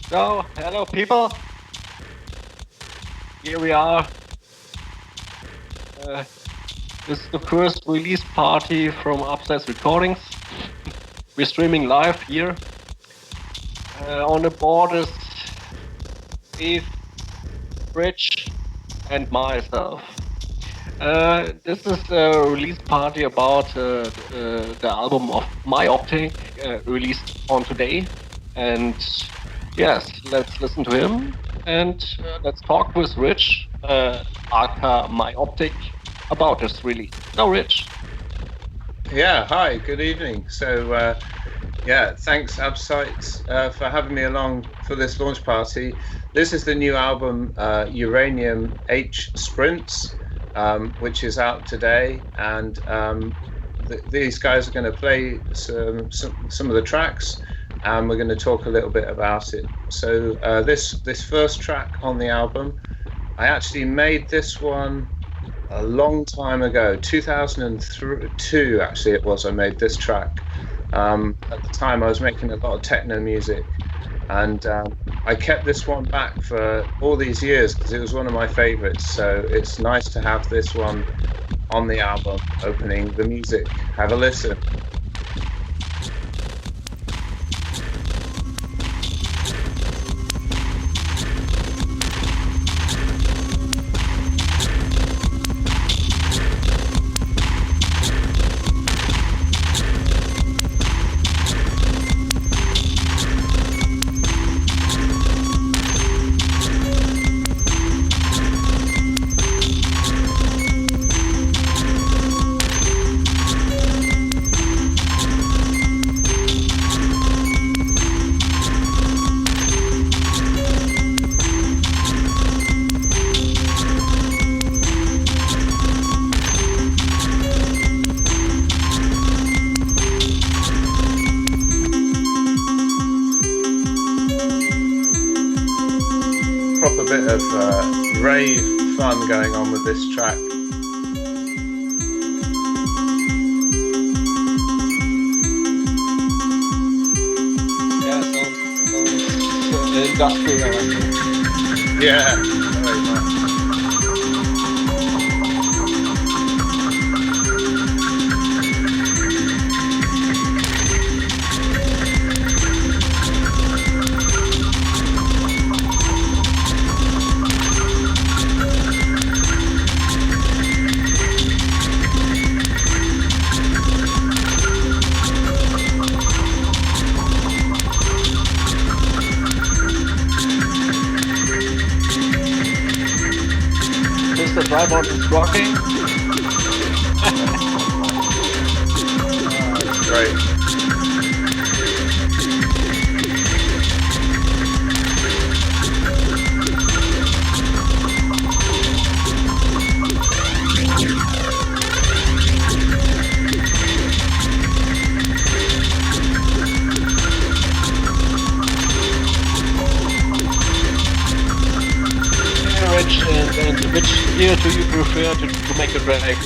So, hello people. Here we are. This is the first release party from Abseits recordings. We're streaming live here. On the board is Steve, Rich, and myself. This is a release party about the album of Myoptik, released on today. And yes, let's listen to him and let's talk with Rich, aka Myoptik, about this release. So, Rich. Yeah, hi, good evening. So, thanks Abseits for having me along for this launch party. This is the new album, Uranium H-Sprintz, which is out today, and these guys are going to play some of the tracks, and we're going to talk a little bit about it. So this first track on the album, I actually made this one a long time ago, 2002 actually it was. I made this track. At the time I was making a lot of techno music, and I kept this one back for all these years because it was one of my favorites. So it's nice to have this one on the album opening the music. Have a listen. Proper bit of rave fun going on with this track. Yeah, sounds industrial. Yeah, very much. The Drei Bot is rocking. That's great. Rich, and which gear do you prefer to make a drag?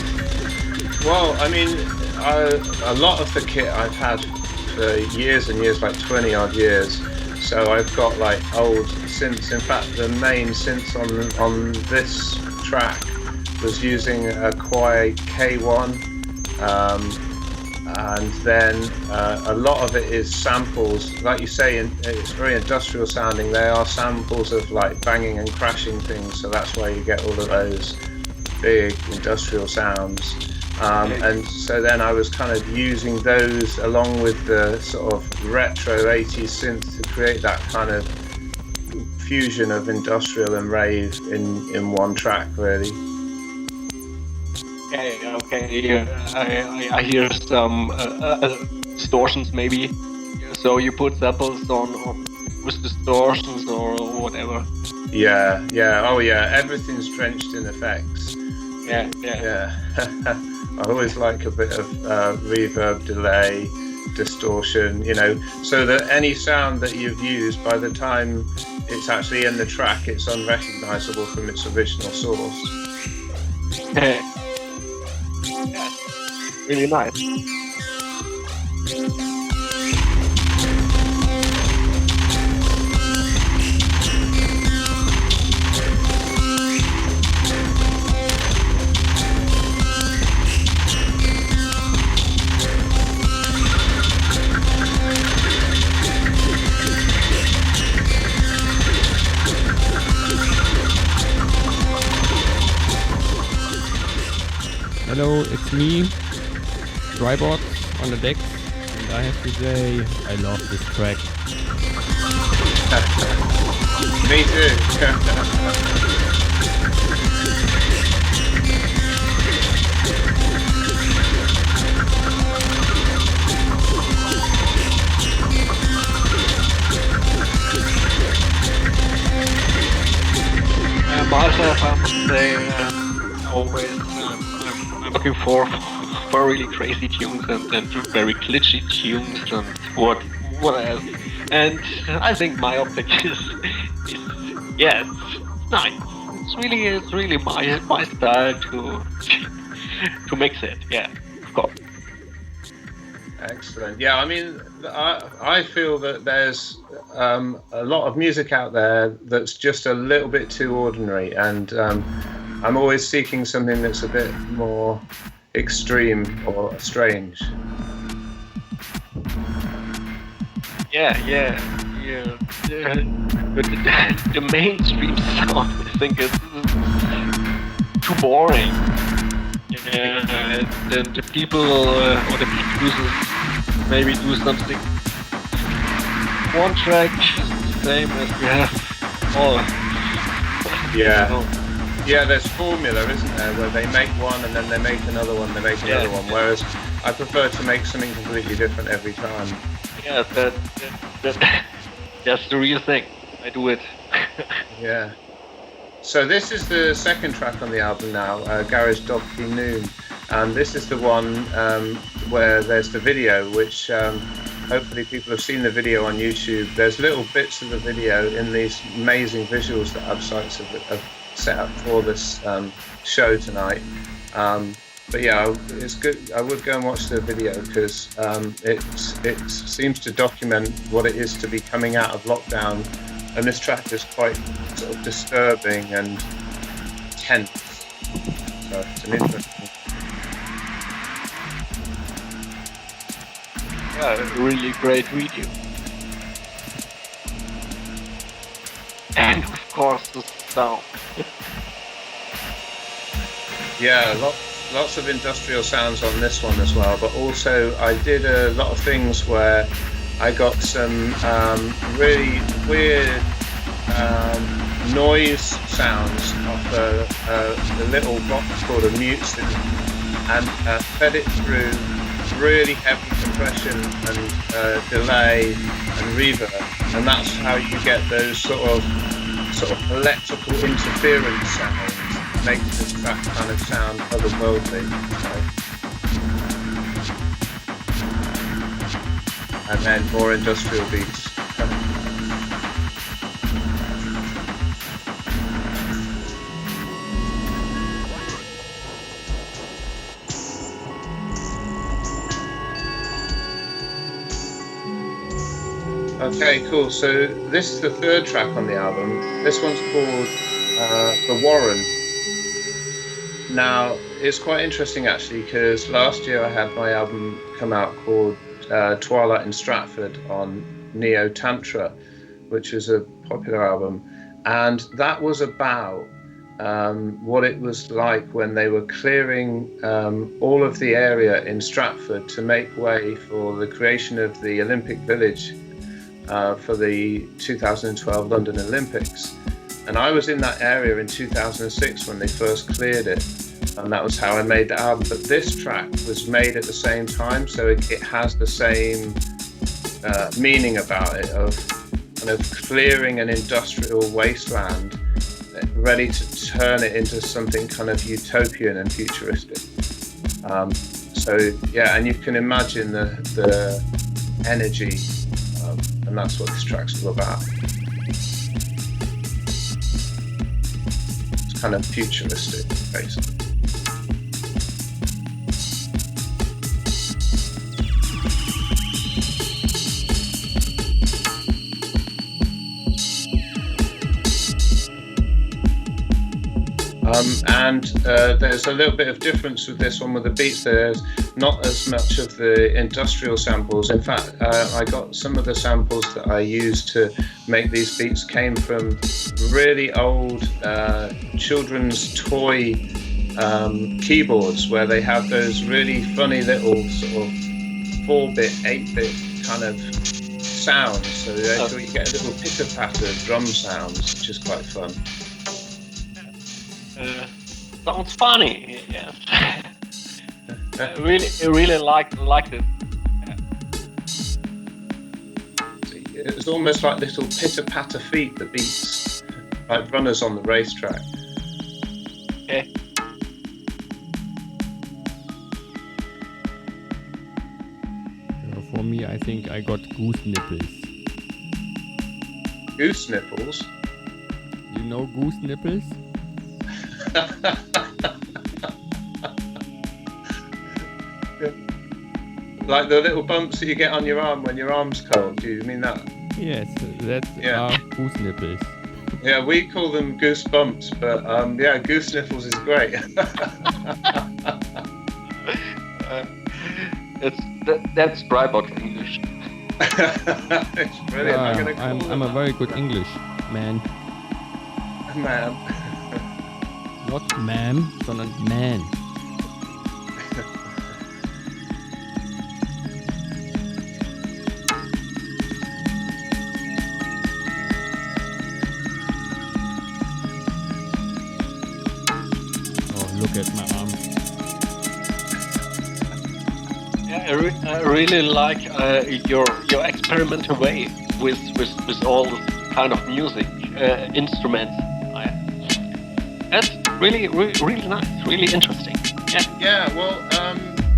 Well, I mean, a lot of the kit I've had for years and years, like 20 odd years. So I've got like old synths. In fact, the main synths on this track was using a Quai K1, and then a lot of it is samples. Like you say, it's very industrial sounding. They are samples of like banging and crashing things. So that's why you get all of those big industrial sounds. And so then I was kind of using those along with the sort of retro 80s synth to create that kind of fusion of industrial and rave in one track, really. Okay. Yeah, I hear some distortions maybe. So you put samples on with distortions or whatever. Yeah. Oh yeah, everything's drenched in effects. Yeah. I always like a bit of reverb, delay, distortion, so that any sound that you've used, by the time it's actually in the track, it's unrecognizable from its original source. Really nice. Hello, it's me, Drei Bot on the deck, and I have to say, I love this track. Me too. Myself, I must say, always I'm looking for really crazy tunes and very glitchy tunes and what else. And I think Myoptik is yeah, it's nice. It's really my style to mix it. Yeah, of course. Excellent. Yeah, I mean, I feel that there's a lot of music out there that's just a little bit too ordinary, and I'm always seeking something that's a bit more extreme or strange. Yeah. The mainstream sound, I think, is too boring. Yeah, and the people or the producers maybe do something. One track is the same as we have all. Yeah, there's formula, isn't there, where they make one and then they make another one, they make another one, whereas I prefer to make something completely different every time. Yeah, that's the real thing. I do it. Yeah. So this is the second track on the album now, Garage Doggy Noon, and this is the one where there's the video, which hopefully people have seen the video on YouTube. There's little bits of the video in these amazing visuals that Abseits have set up for this show tonight. But yeah, it's good. I would go and watch the video because it seems to document what it is to be coming out of lockdown. And this track is quite sort of disturbing and tense. So it's an interesting. Yeah, a really great video. And of course the sound. Yeah, lots of industrial sounds on this one as well. But also I did a lot of things where I got some really weird noise sounds off a little box called a mute synth, and fed it through really heavy compression and delay and reverb, and that's how you get those sort of electrical interference sounds. Makes this track kind of sound otherworldly. And then more industrial beats. Okay, cool. So this is the third track on the album. This one's called The Warren. Now, it's quite interesting actually, because last year I had my album come out called Twilight in Stratford on Neo Tantra, which is a popular album, and that was about what it was like when they were clearing all of the area in Stratford to make way for the creation of the Olympic Village for the 2012 London Olympics. And I was in that area in 2006 when they first cleared it, and that was how I made the album. But this track was made at the same time, so it has the same meaning about it, of kind of clearing an industrial wasteland, ready to turn it into something kind of utopian and futuristic. So yeah, and you can imagine the energy, and that's what this track's all about. It's kind of futuristic, basically. And there's a little bit of difference with this one with the beats. There's not as much of the industrial samples. In fact, I got some of the samples that I used to make these beats came from really old children's toy keyboards where they have those really funny little sort of 4-bit, 8-bit kind of sounds. So you get a little pitter-patter drum sounds, which is quite fun. Sounds funny. Yes. really like it. It's almost like little pitter-patter feet that beats like runners on the racetrack. Okay. For me, I think I got goose nipples. Goose nipples? You know goose nipples? Like the little bumps that you get on your arm when your arm's cold. Do you mean that? Yes, that are goose nipples. Yeah, we call them goose bumps, but yeah, goose nipples is great. That's Drei Bot English. It's brilliant. I'm a very good English man. Man. Not ma'am, sondern man. Look at my arm. Yeah, I really like your experimental way with all kind of music instruments. That's really nice, really interesting. Yeah. Yeah. Well,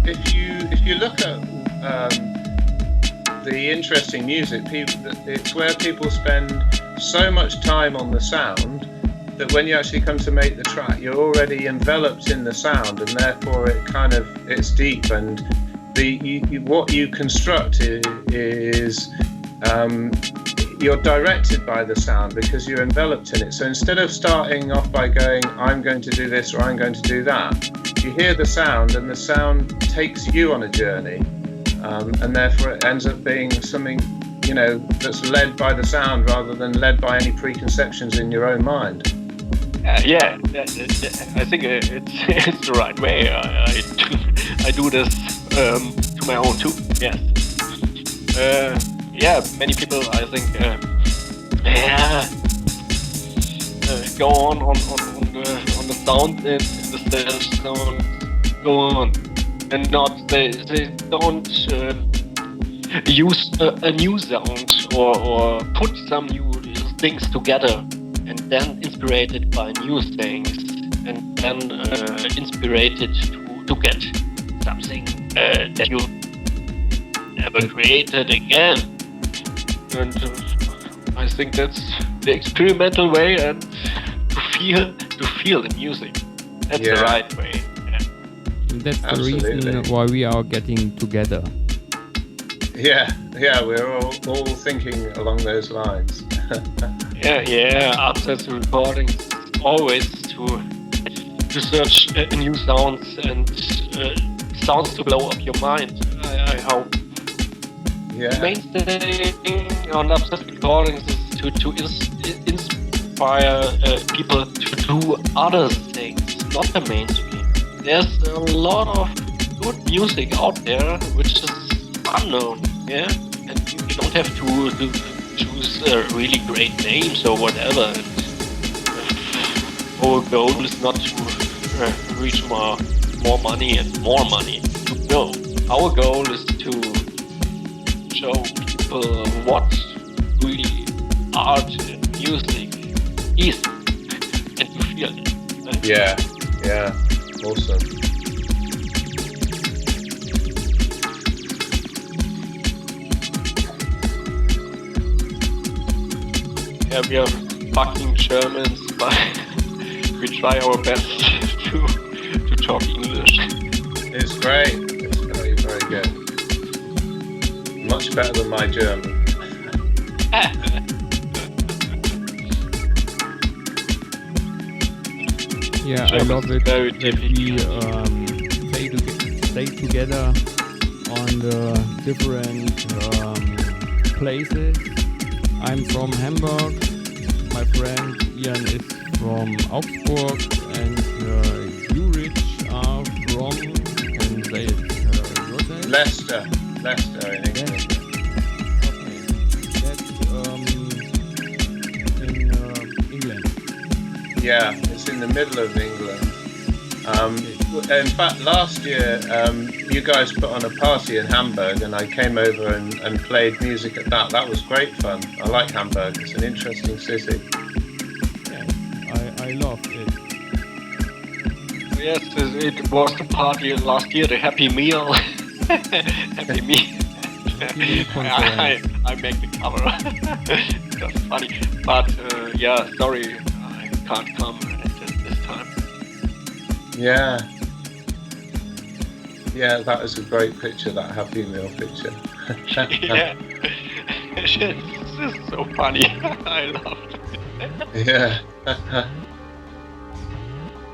if you look at the interesting music, it's where people spend so much time on the sound that when you actually come to make the track, you're already enveloped in the sound, and therefore it's deep. And what you construct is you're directed by the sound because you're enveloped in it. So instead of starting off by going, I'm going to do this or I'm going to do that, you hear the sound, and the sound takes you on a journey, and therefore it ends up being something that's led by the sound rather than led by any preconceptions in your own mind. Yeah, I think it's the right way. I do this to my own too. Yes. Yeah, many people I think go on the sound and the sound go on, and not they don't use a new sound or put some new things together. And then inspired by new things, and then inspired to get something that you never created again. And I think that's the experimental way, and to feel the music. That's the right way. Yeah. That's Absolutely. The reason why we are getting together. Yeah, we're all thinking along those lines. Yeah. Abseits recordings always to search new sounds and sounds to blow up your mind. I hope. Yeah. The main thing on Abseits recordings is to inspire people to do other things, not the mainstream. There's a lot of good music out there which is unknown. Yeah, and you don't have to choose really great names or whatever. Our goal is not to reach more money and more money. No, our goal is to show people what really art and music is, and to feel it. Yeah, awesome. Yeah, we are fucking Germans, but we try our best to talk English. It's great. It's very, very good. Much better than my German. Yeah, I love it that we stay together on the different places. I'm from Hamburg, my friend Ian is from Augsburg and Zurich, Leicester in England. Okay, that's in England. Yeah, it's in the middle of England. In fact, last year you guys put on a party in Hamburg, and I came over and played music at that. That was great fun. I like Hamburg. It's an interesting city. Yeah, I love it. Yes, it was the party last year, the Happy Meal. Happy Meal. I make the cover. That's funny. But yeah, sorry, I can't come this time. Yeah. Yeah, that was a great picture, that Happy Meal picture. Yeah. This is so funny. I loved it. Yeah.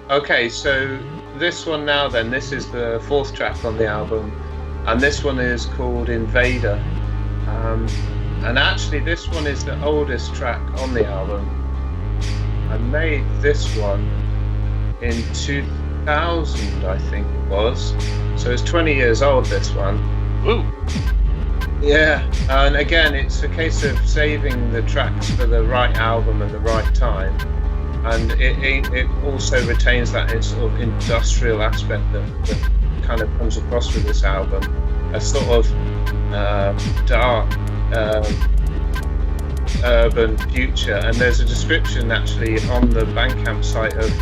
Okay, so this one now then, this is the 4th track on the album, and this one is called Invader. And actually this one is the oldest track on the album. I made this one in 2000, I think it was. So it's 20 years old, this one. Ooh. Yeah, and again, it's a case of saving the tracks for the right album at the right time. And it also retains that sort of industrial aspect that kind of comes across with this album. A sort of dark, urban future. And there's a description actually on the Bandcamp site of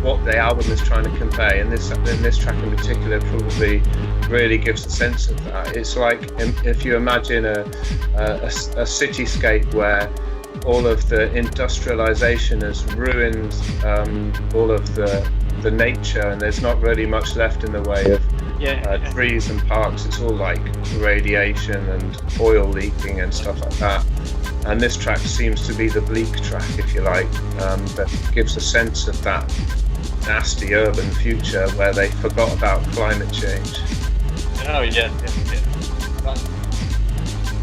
what the album is trying to convey. And this track in particular probably really gives a sense of that. It's like if you imagine a cityscape where all of the industrialization has ruined all of the nature, and there's not really much left in the way of trees and parks. It's all like radiation and oil leaking and stuff like that. And this track seems to be the bleak track, if you like, that gives a sense of that nasty urban future where they forgot about climate change. Oh yeah.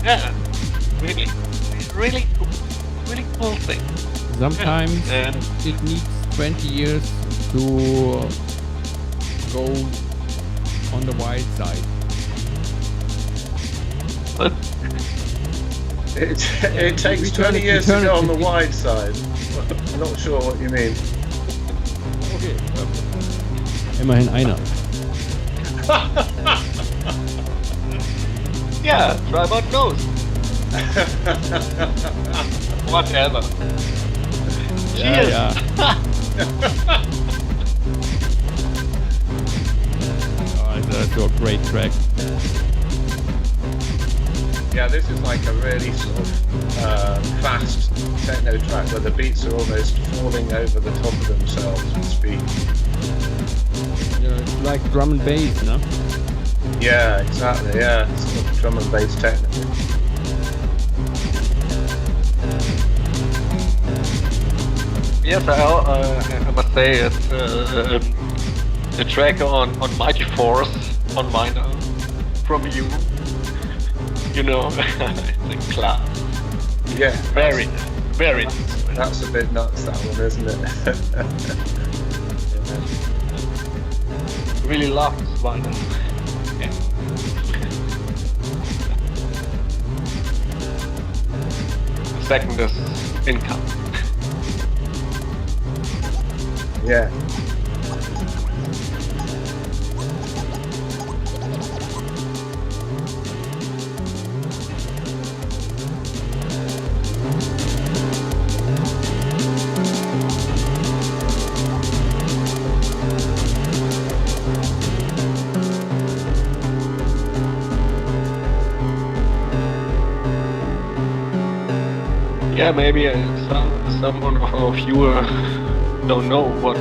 Yeah, really cool thing. Sometimes it needs 20 years to go on the wild side. But it takes 20 years to go on the wide side. I'm not sure what you mean. Okay. Immerhin einer. yeah, Drei Bot knows. Whatever. Cheers. Yeah. That's a great track. Yeah, this is like a really sort of fast techno track where the beats are almost falling over the top of themselves with speed. Yeah, it's like drum and bass, no? Yeah, exactly. Yeah, sort of drum and bass techno. Yes, I must say it's the track on Mighty Force on mine from you. You know, it's a class. Yeah. Very nice. That's a bit nuts, that one, isn't it? Really love this one. Yeah. The second is income. Yeah. Yeah, maybe someone of you don't know what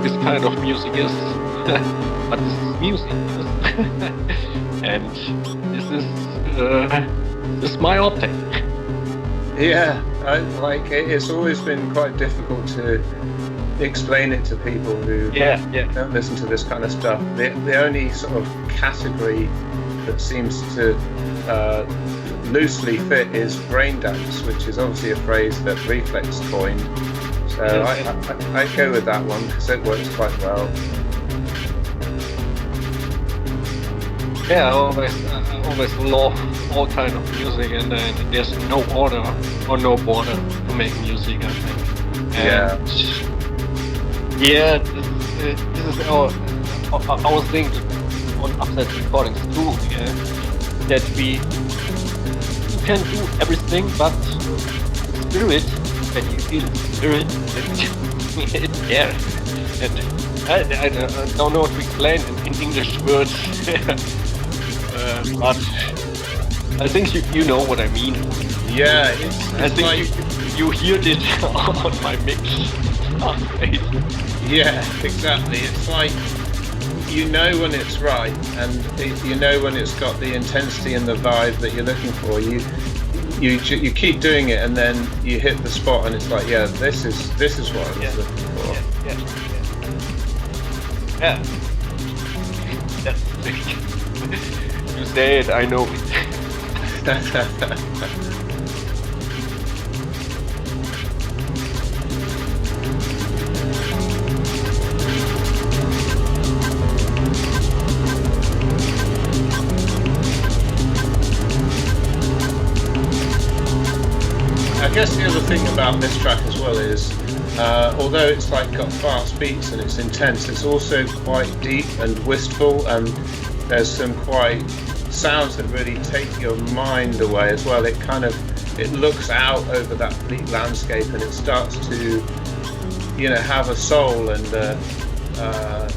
this kind of music is, but this is music, and this is Myoptik. Yeah, it's always been quite difficult to explain it to people who don't listen to this kind of stuff. The only sort of category that seems to loosely fit is brain dance, which is obviously a phrase that Reflex coined. So I go with that one because it works quite well. Yeah, I always love all kind of music, and there's no order or no border to make music, I think. And yeah, this is our thing on Abseits recordings too. Yeah, that you can do everything, but spirit, that you feel the spirit, it's there. And I don't know how to explain in English words, but I think you know what I mean. Yeah, I think like... you heard it on my mix. Yeah, exactly. It's like you know when it's right, and you know when it's got the intensity and the vibe that you're looking for. You keep doing it, and then you hit the spot, and it's like, yeah, this is what I was looking for. Yeah. That's the thing. You say it, I know it. I guess the other thing about this track as well is, although it's like got fast beats and it's intense, it's also quite deep and wistful, and there's some quite sounds that really take your mind away as well. It looks out over that bleak landscape, and it starts to, have a soul and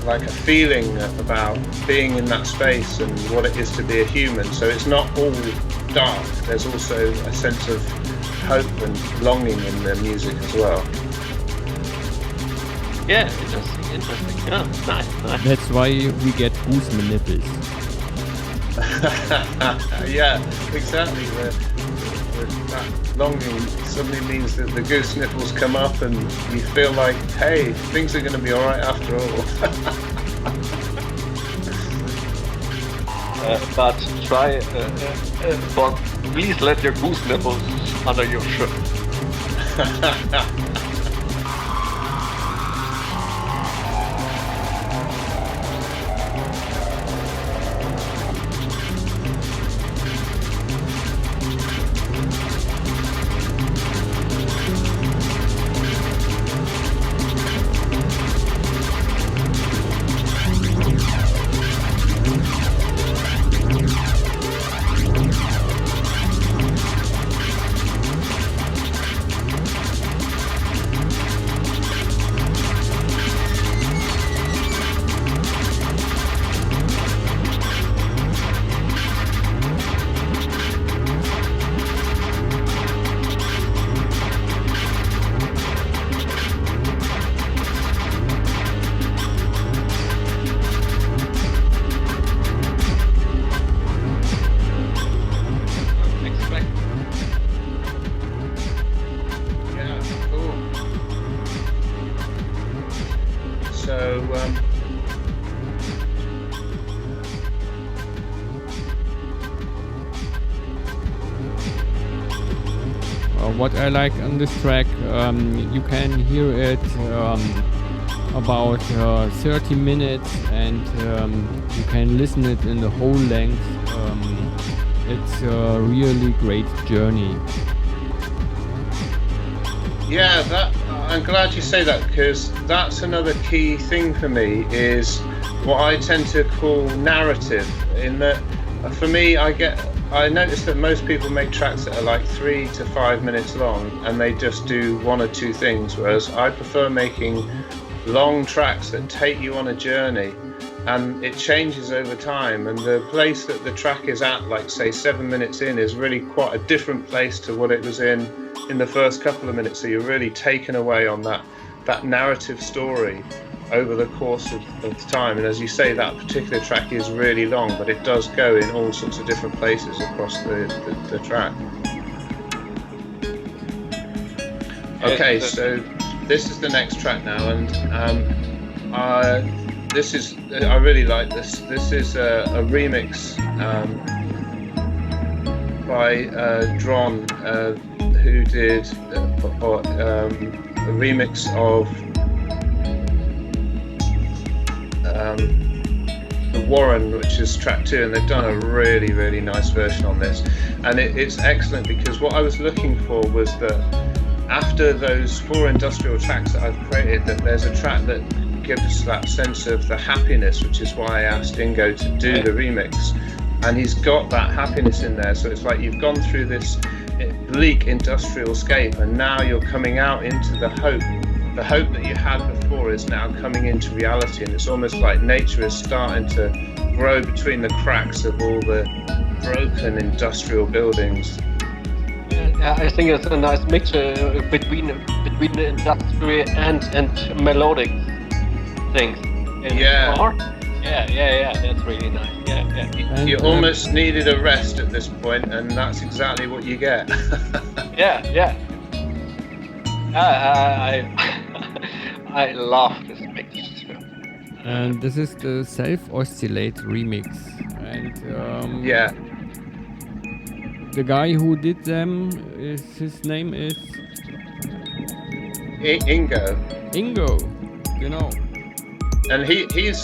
like a feeling about being in that space and what it is to be a human. So it's not all dark. There's also a sense of hope and longing in the music as well. Yeah, interesting. Yeah, nice. That's why we get goose nipples. Yeah, exactly. That longing suddenly means that the goose nipples come up, and you feel like, hey, things are going to be all right after all. But try, but please let your goose nipples under your shirt. What I like on this track, you can hear it about 30 minutes, and you can listen it in the whole length. It's a really great journey. Yeah, I'm glad you say that, because that's another key thing for me, is what I tend to call narrative. In that, for me, I notice that most people make tracks that are like 3 to 5 minutes long, and they just do one or two things, whereas I prefer making long tracks that take you on a journey, and it changes over time, and the place that the track is at, like say 7 minutes in, is really quite a different place to what it was in the first couple of minutes. So you're really taken away on that narrative story over the course of time. And as you say, that particular track is really long, but it does go in all sorts of different places across the track. Okay, so this is the next track now, and I really like this. This is a remix by Dron, who did a remix of the Warren, which is track 2, and they've done a really, really nice version on this. And it's excellent because what I was looking for was that after those 4 industrial tracks that I've created, that there's a track that gives that sense of the happiness, which is why I asked Ingo to do the remix. And he's got that happiness in there, so it's like you've gone through this bleak industrial scape, and now you're coming out into the hope. The hope that you had before is now coming into reality, and it's almost like nature is starting to grow between the cracks of all the broken industrial buildings. Yeah, I think it's a nice mixture between the industrial and melodic things. Yeah. Yeah, that's really nice. Yeah. You almost needed a rest at this point, and that's exactly what you get. Yeah. I love this mixture. And this is the self-oscillate remix. And the guy who did them, his name is Ingo. You know. And he's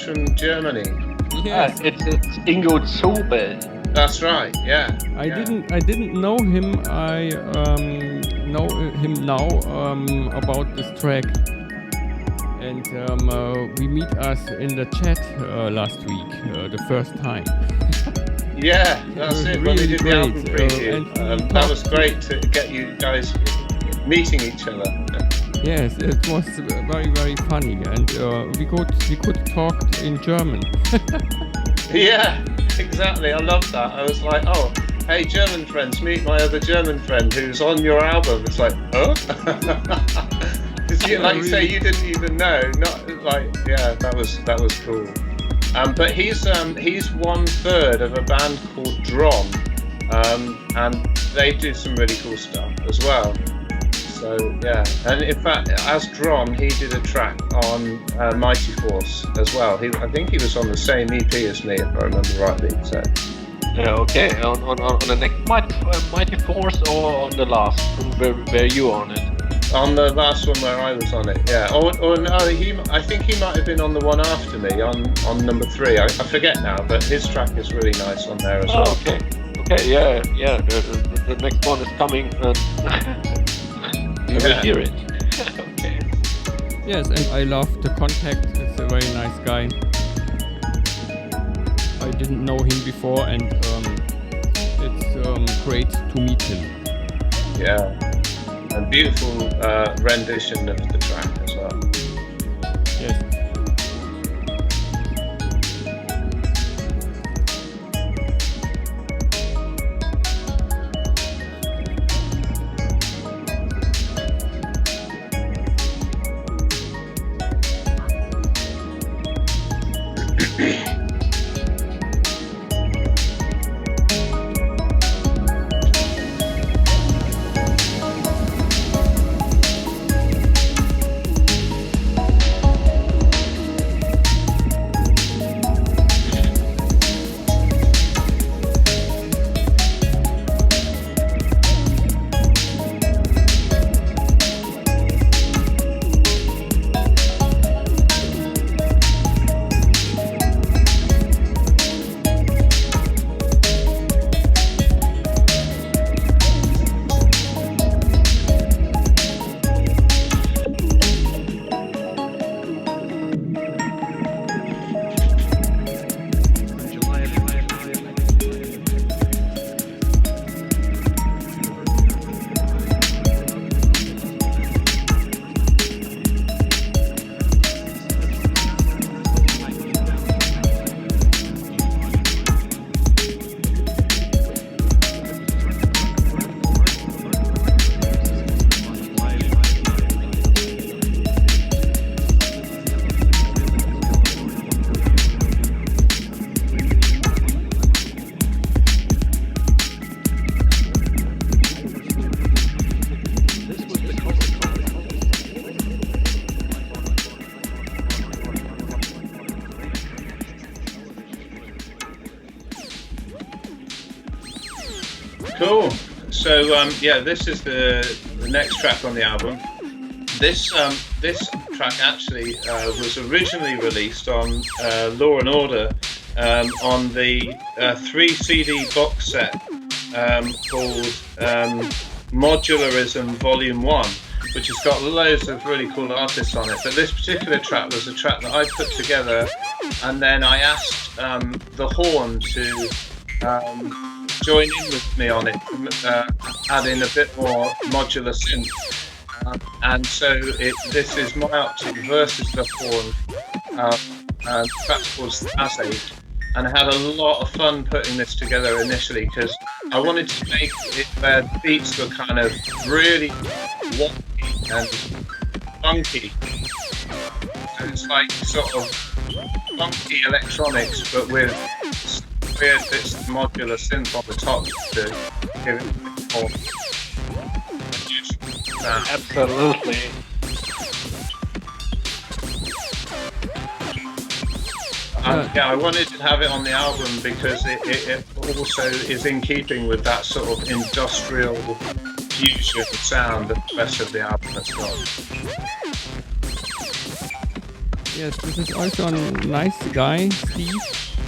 from Germany. Yes. It's Ingo Zobel. That's right. Yeah. I didn't know him. I know him now about this track, and we meet us in the chat last week, the first time. Yeah, that's it. When we did the album preview, that was great to get you guys meeting each other. Yes, it was very, very funny, and we could talk in German. Yeah, exactly. I love that. I was like, oh, hey, German friends, meet my other German friend who's on your album. It's like, huh? Like you say, you didn't even know. Not like, yeah, that was cool. But he's 1/3 of a band called Dron, and they do some really cool stuff as well. So yeah, and in fact, as Dron, he did a track on Mighty Force as well. I think he was on the same EP as me, if I remember rightly. So yeah, okay. On the next Mighty Force, or on the last? Were you on it? On the last one where I was on it, yeah. Or no, I think he might have been on the one after me, on number 3. I forget now, but his track is really nice on there as well. Okay, yeah. The next one is coming. I will hear it. Okay. Yes, and I love the contact. It's a very nice guy. I didn't know him before, and it's great to meet him. Yeah, and beautiful rendition of the track as well. Yes. Cool. So yeah, this is the next track on the album. This track actually was originally released on Law and Order on the 3 CD box set called Modularism Volume 1, which has got loads of really cool artists on it. But this particular track was a track that I put together, and then I asked the horn to join in with me on it, add in a bit more modular synth. And so this is Myoptik versus the horn, and that's called Abseits. And I had a lot of fun putting this together initially because I wanted to make it where the beats were kind of really wonky and funky. So it's like sort of funky electronics, but with weird bits of modular synth on the top to give it a bit more. Absolutely. Yeah, I wanted to have it on the album because it also is in keeping with that sort of industrial fusion sound that the rest of the album has got. Yes, this is also a nice guy, Steve.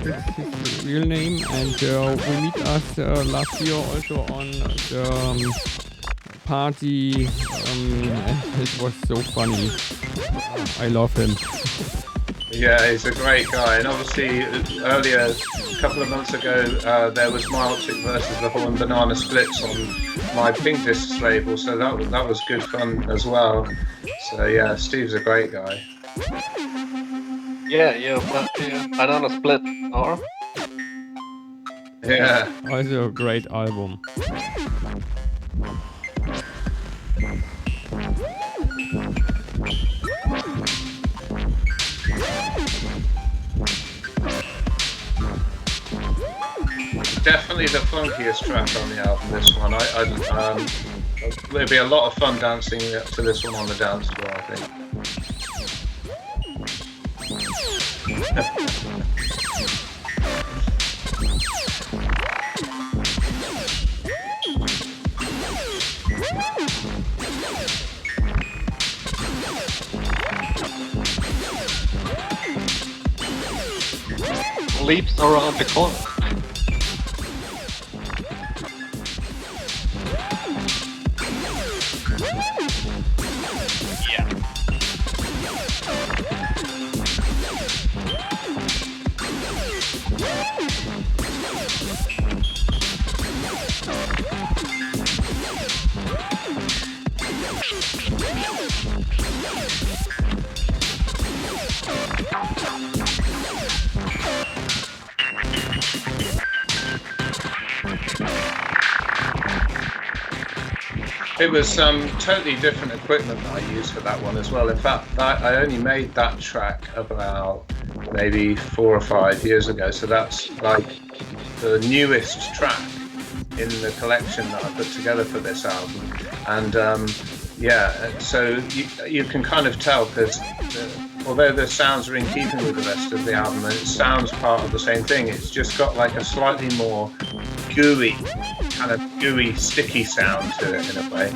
That's his real name, and we meet us last year also on the party, and it was so funny. I love him. Yeah, he's a great guy, and obviously earlier, a couple of months ago, there was Myoptik versus the Horn Banana Splits on my Pink Discs label, so that was good fun as well. So yeah, Steve's a great guy. Yeah, Banana Split are. Yeah. Also a great album. Definitely the funkiest track on the album, this one. There'll be a lot of fun dancing to this one on the dance floor, I think. Leaps around the corner. It was totally different equipment that I used for that one as well. In fact, I only made that track about maybe 4 or 5 years ago, so that's like the newest track in the collection that I put together for this album. And yeah, so you can kind of tell because although the sounds are in keeping with the rest of the album and it sounds part of the same thing, it's just got like a slightly more gooey, kind of gooey, sticky sound to it in a way.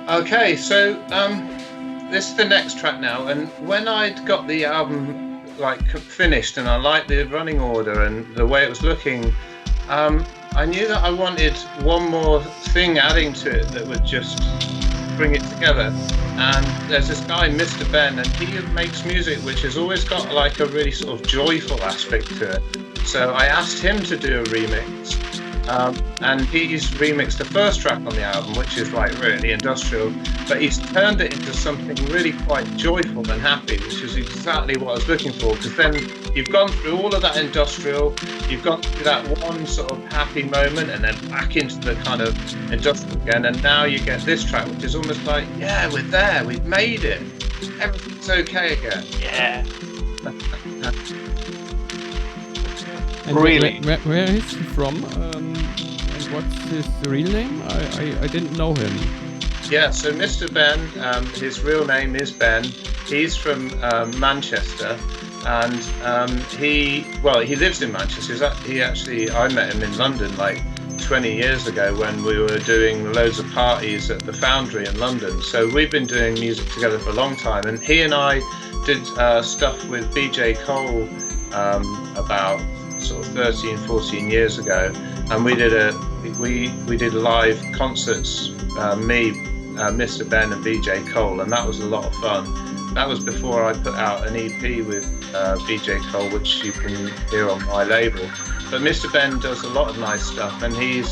Okay, so this is the next track now, and when I'd got the album like finished and I liked the running order and the way it was looking, I knew that I wanted one more thing adding to it that would just bring it together. And there's this guy, Mr. Ben, and he makes music which has always got like a really sort of joyful aspect to it. So I asked him to do a remix, and he's remixed the first track on the album, which is like really industrial, but he's turned it into something really quite joyful and happy, which is exactly what I was looking for, because then you've gone through all of that industrial, you've gone through that one sort of happy moment, and then back into the kind of industrial again, and now you get this track, which is almost like, yeah, we're there, we've made it, everything's okay again. Yeah. And Really? where is he from? And what's his real name? I didn't know him. Yeah, so Mr. Ben, his real name is Ben. He's from Manchester, and he lives in Manchester. I met him in London like 20 years ago when we were doing loads of parties at the Foundry in London. So we've been doing music together for a long time, and he and I did stuff with BJ Cole about sort of 13, 14 years ago, and we did live concerts, me, Mr. Ben and BJ Cole, and that was a lot of fun. That was before I put out an EP with BJ Cole, which you can hear on my label. But Mr. Ben does a lot of nice stuff, and he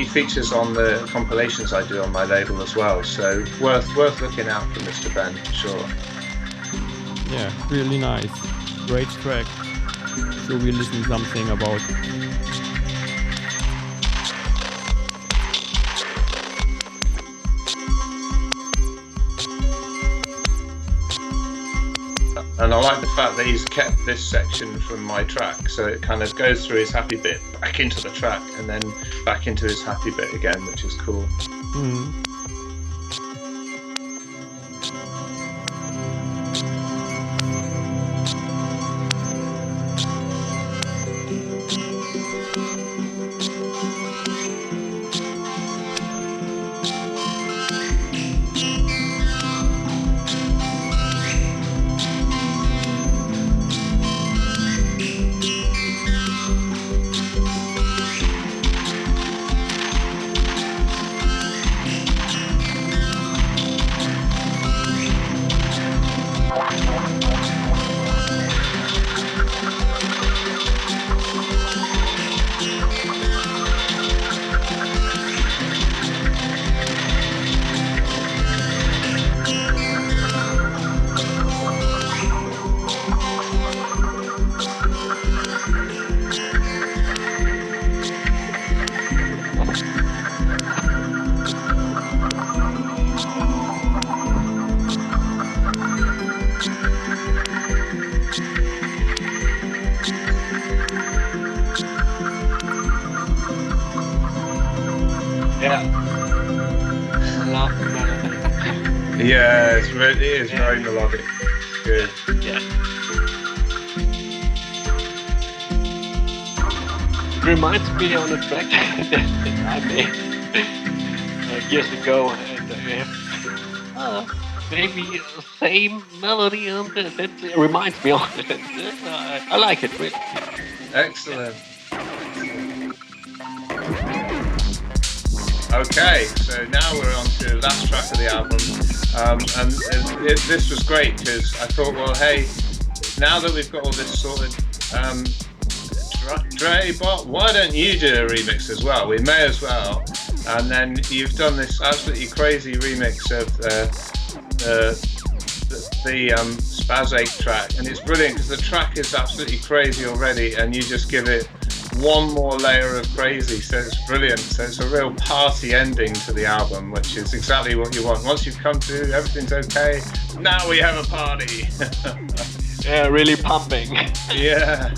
features on the compilations I do on my label as well. So worth looking out for Mr. Ben, for sure. Yeah, really nice. Great track. So we listen something about. And I like the fact that he's kept this section from my track, so it kind of goes through his happy bit, back into the track, and then back into his happy bit again, which is cool. Mm. Yeah, it is very melodic. Good. Yeah. It reminds me on a track that I made years ago, and we have maybe the same melody on that reminds me of it. I like it really. Excellent. Okay, so now we're on to the last track of the album, and this was great because I thought, well, hey, now that we've got all this sorted, Drei Bot, why don't you do a remix as well? We may as well. And then you've done this absolutely crazy remix of the Spaz track, and it's brilliant because the track is absolutely crazy already, and you just give it one more layer of crazy, so it's brilliant. So it's a real party ending to the album, which is exactly what you want. Once you've come to everything's okay, now we have a party. Yeah, really pumping. Yeah.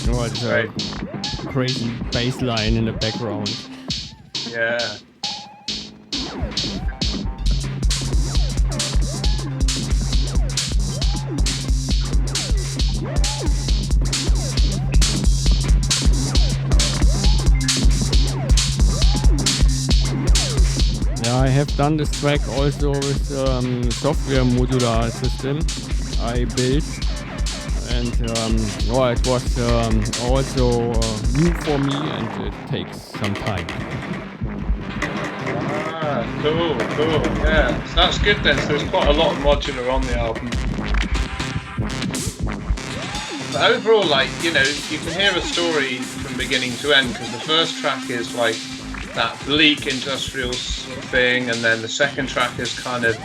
Oh, it's a crazy bass line in the background. Yeah. Yeah, I have done this track also with software modular system I built, and it was also new for me, and it takes some time. Ah, cool. Yeah, so that's good then. So there's quite a lot of modular on the album. overall, like, you know, you can hear a story from beginning to end, because the first track is like that bleak industrial thing, and then the second track is kind of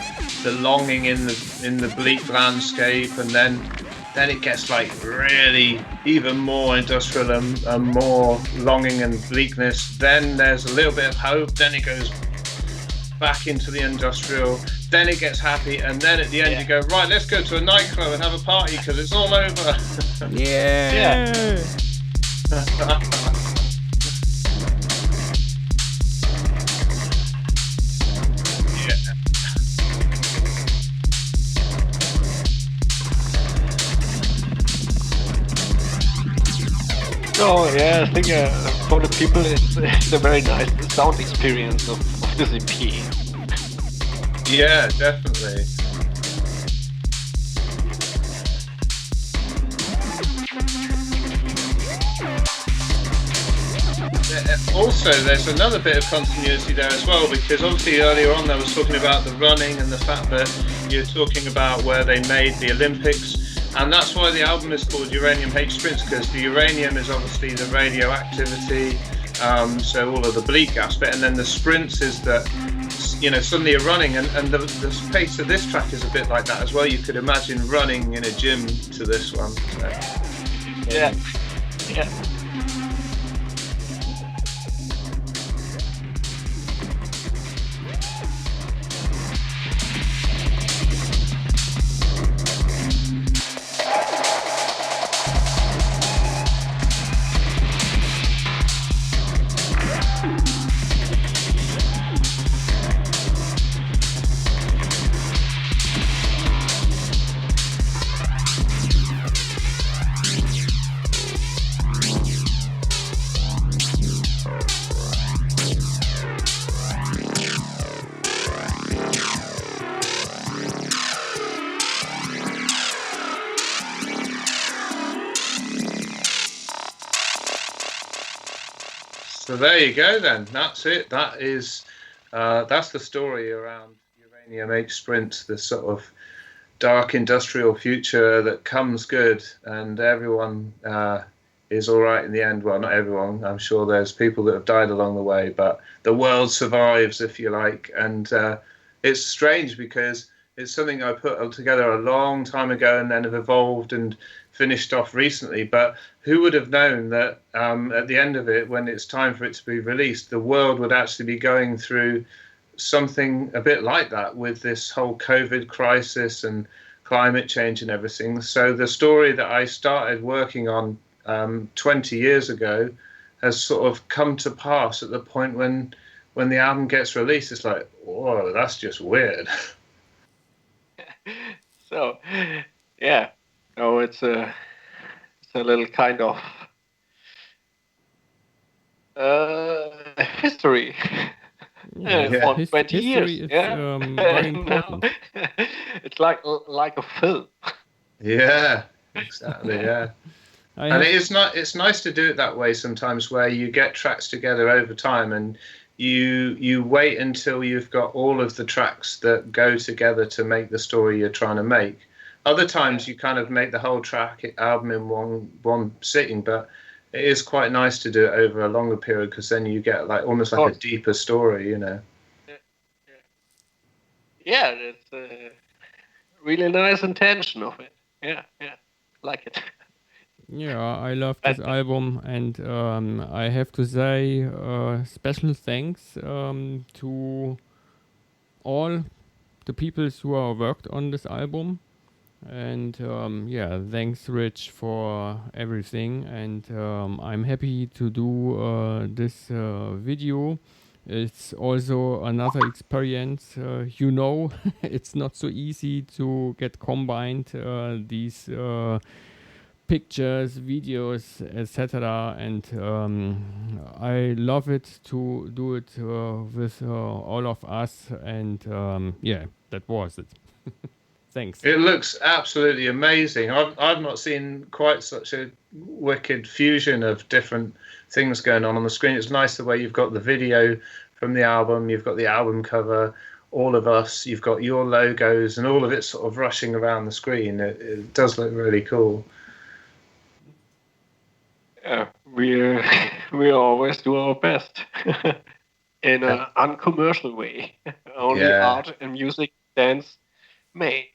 the longing in the bleak landscape, and then it gets like really even more industrial and more longing and bleakness. Then there's a little bit of hope, then it goes back into the industrial, then it gets happy, and then at the end you go, right, let's go to a nightclub and have a party because it's all over. Yeah. So yeah, I think for the people it's a very nice sound experience of this EP. Yeah, definitely. Also, there's another bit of continuity there as well, because obviously earlier on I was talking about the running and the fact that you're talking about where they made the Olympics. And that's why the album is called Uranium H-Sprintz, because the uranium is obviously the radioactivity, so all of the bleak aspect, and then the sprints is that, you know, suddenly you're running, and the pace of this track is a bit like that as well. You could imagine running in a gym to this one. So. Yeah. So there you go then. That's it. That is that's the story around Uranium H-Sprintz, the sort of dark industrial future that comes good, and everyone is all right in the end. Well, not everyone. I'm sure there's people that have died along the way, but the world survives, if you like. And it's strange because it's something I put together a long time ago and then have evolved and finished off recently. But who would have known that at the end of it, when it's time for it to be released, the world would actually be going through something a bit like that with this whole COVID crisis and climate change and everything. So the story that I started working on 20 years ago has sort of come to pass at the point when the album gets released. It's like, whoa, that's just weird. So, yeah. No, it's a little kind of history. Yeah. For 20 years. Is, Yeah. very important. It's like a film. Yeah, exactly. Yeah. And it's nice to do it that way sometimes, where you get tracks together over time and you wait until you've got all of the tracks that go together to make the story you're trying to make. Other times you kind of make the whole album in one sitting, but it is quite nice to do it over a longer period, because then you get like almost like a deeper story, you know. Yeah, it's a really nice intention of it. Yeah, like it. Yeah, I love this album, and I have to say special thanks to all the people who are worked on this album. And yeah, thanks Rich for everything, and I'm happy to do this video. It's also another experience, you know. It's not so easy to get combined these pictures, videos, etc. And I love it to do it with all of us, and yeah, that was it. Thanks. It looks absolutely amazing. I've not seen quite such a wicked fusion of different things going on the screen. It's nice the way you've got the video from the album, you've got the album cover, all of us, you've got your logos, and all of it sort of rushing around the screen. It does look really cool. We always do our best in an uncommercial way. Only Yeah. art and music dance may.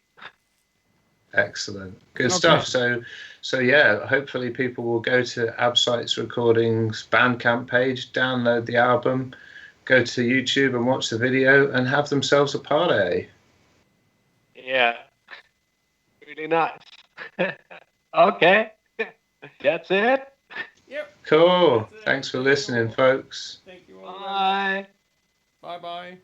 Excellent. Good Okay. stuff. So yeah, hopefully people will go to Abseits Recordings Bandcamp page, download the album, go to YouTube and watch the video and have themselves a party. Yeah, really nice. Okay, that's it. Yep. Cool. That's it. Thanks for Thank you listening, all. folks. Thank you all very much. Bye. Bye bye.